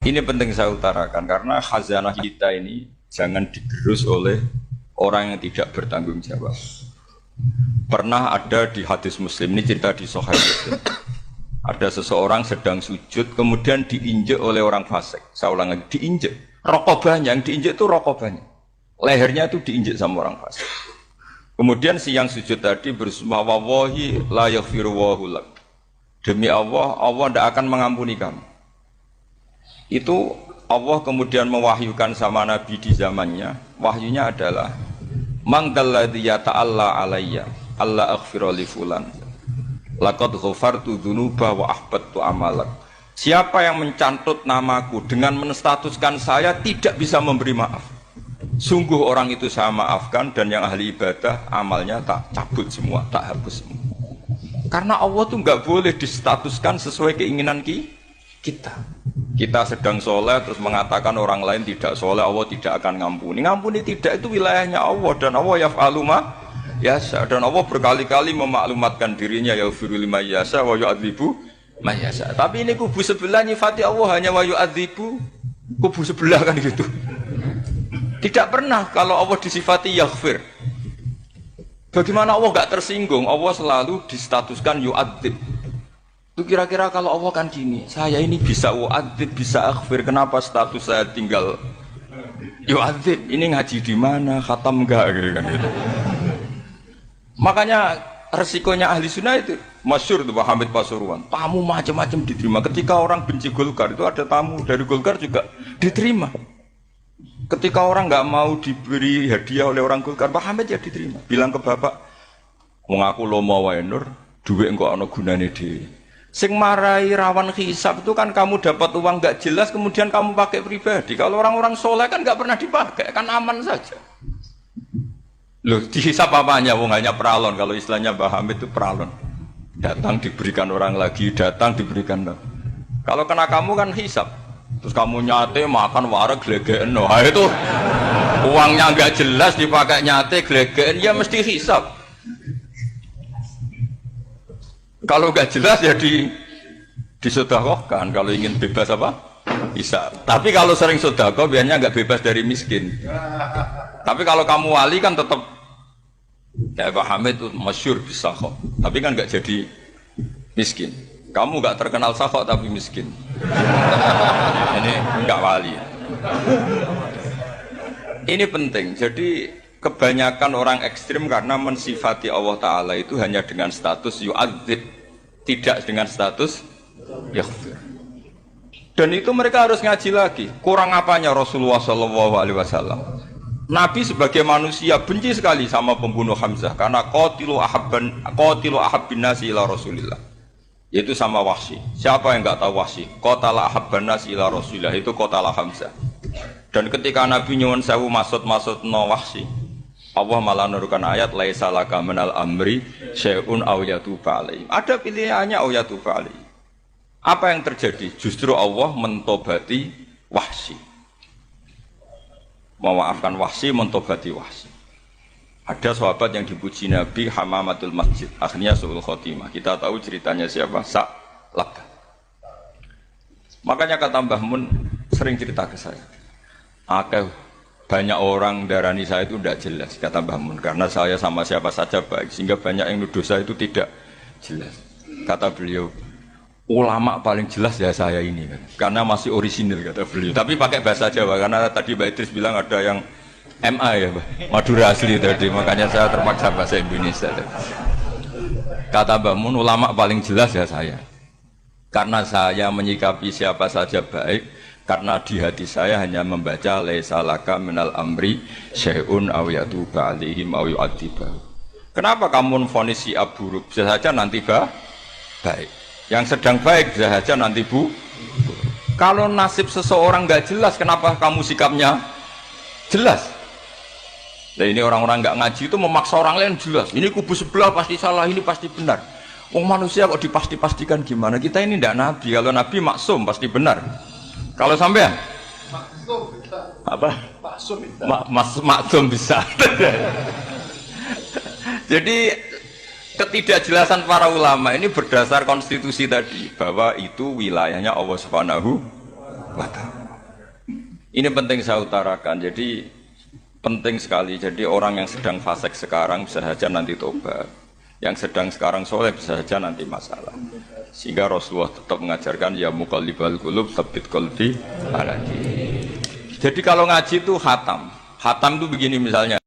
Ini penting saya utarakan karena khazanah kita ini jangan digerus oleh orang yang tidak bertanggung jawab. Pernah ada di hadis Muslim, ini cerita di Sahih Muslim. Ada seseorang sedang sujud kemudian diinjek oleh orang fasik. Saya ulang lagi, diinjek. Rokobahnya yang diinjek itu rokobahnya. Lehernya itu diinjek sama orang fasik. Kemudian si yang sujud tadi bersumpah wallahi la yaghfiru wallahu lak. Demi Allah, Allah tidak akan mengampuni kamu. Itu Allah kemudian mewahyukan sama Nabi di zamannya. Wahyunya adalah mangdalladzi yata'alla alayya alla aghfira li fulan laqad ghafartu dzunuba wa ahbattu amalak. Siapa yang mencantut namaku dengan menstatuskan saya tidak bisa memberi maaf, sungguh orang itu saya maafkan, dan yang ahli ibadah amalnya tak cabut semua, tak hapus semua. Karena Allah tuh nggak boleh distatuskan sesuai keinginan kita. Kita sedang soleh terus mengatakan orang lain tidak soleh, Allah tidak akan ngampuni. Ngampuni tidak, itu wilayahnya Allah, dan Allah yaf'alu ma yasha, dan Allah berkali-kali memaklumatkan dirinya yaghfiru liman yasha wa yu'adzibu man yasha. Tapi ini kubu sebelah nyifati Allah hanya wa yu'adzibu, kubu sebelah kan gitu. Tidak pernah kalau Allah disifati yaghfir. Bagaimana Allah enggak tersinggung? Allah selalu distatuskan yu'adzib. Itu kira-kira kalau Allah kan gini, saya ini bisa yu'adzib, bisa aghfir, kenapa status saya tinggal yu'adzib? Ini ngaji di mana? Khatam enggak gitu kan gitu. Makanya resikonya ahli sunnah itu masyhur tuh Pak Hamid Pasuruan. Tamu macam-macam diterima. Ketika orang benci Golkar itu ada tamu dari Golkar juga diterima. Ketika orang nggak mau diberi hadiah oleh orang Golkar, Pak Hamid ya diterima. Bilang ke bapak, wong aku lomo wae Nur, duit engko ana gunane dhewe. Sing marai rawan hisab itu kan kamu dapat uang nggak jelas kemudian kamu pakai pribadi. Kalau orang-orang soleh kan nggak pernah dipakai, kan aman saja. Loh, dihisab apanya? Wong hanya peralon. Kalau istilahnya Pak Hamid itu peralon. Datang diberikan orang lagi, datang diberikan lagi. Kalau kena kamu kan hisab. Terus kamu nyate makan wareg glegeken. Wah itu uangnya nggak jelas dipakai nyate glegeken, ya mesti hisab. Kalau nggak jelas ya disedekahkan. Kalau ingin bebas apa? Hisab. Tapi kalau sering sedekah biasanya nggak bebas dari miskin. Tapi kalau kamu wali kan tetap ya Pak Hamid itu masyhur bisa kok. Tapi kan nggak jadi miskin. Kamu nggak terkenal sakok tapi miskin. Ini nggak wali. Ini penting. Jadi kebanyakan orang ekstrim karena mensifati Allah Ta'ala itu hanya dengan status yu'adzib, tidak dengan status yaghfir. Dan itu mereka harus ngaji lagi. Kurang apanya Rasulullah SAW? Nabi sebagai manusia benci sekali sama pembunuh Hamzah karena qatilu ahabbin nasi ila Rasulillah. Yaitu sama Wahsy. Siapa yang enggak tahu Wahsy? Qatala ahabban nasi ila Rasulillah, itu qatala Hamzah. Dan ketika Nabi nyuwun sewu maksud-maksudno Wahsy, Allah malah nurunkan ayat laisa laka minal amri syai'un aw yatuba alaihim. Ada pilihannya aw yatuba alaihim. Apa yang terjadi? Justru Allah mentobati Wahsy. Memaafkan Wahsy, mentobati Wahsy. Ada sahabat yang dipuji Nabi Hamamatul Masjid, akhirnya su'ul khotimah. Kita tahu ceritanya siapa? Sa'labah. Makanya kata Mbah Mun sering cerita ke saya, banyak orang darani saya itu tidak jelas, kata Mbah Mun, karena saya sama siapa saja baik, sehingga banyak yang nuduh saya itu tidak jelas. Kata beliau, ulama paling jelas ya saya ini kan, karena masih orisinil, kata beliau. Tapi pakai bahasa Jawa, karena tadi Mbak Idris bilang ada yang MA ya, Madura asli tadi, makanya saya terpaksa bahasa Indonesia tadi. Kata Mbak Mun, ulama paling jelas ya saya, karena saya menyikapi siapa saja baik, karena di hati saya hanya membaca laisa laka minal amri syai'un aw yatuba alaihim aw yu'adziba. Kenapa kamu vonis si buruk? Bisa saja nanti baik. Yang sedang baik bisa saja nanti Kalau nasib seseorang nggak jelas, kenapa kamu sikapnya jelas? Nah ini orang-orang nggak ngaji itu memaksa orang lain jelas. Ini kubu sebelah pasti salah, ini pasti benar. Wong manusia kok dipasti-pastikan gimana? Kita ini tidak nabi. Kalau nabi maksum pasti benar. Kalau sampean maksum bisa. Apa? Maksum bisa. Maksum bisa. Jadi ketidakjelasan para ulama ini berdasar konstitusi tadi bahwa itu wilayahnya Allah Subhanahu wa Ta'ala. Ini penting saya utarakan. Jadi penting sekali. Jadi orang yang sedang fasik sekarang bisa saja nanti tobat. Yang sedang sekarang soleh bisa saja nanti masalah. Sehingga Rasulullah tetap mengajarkan ya muqallibal qulub tsabbit qalbi ala dinik. Jadi kalau ngaji itu khatam. Khatam itu begini misalnya.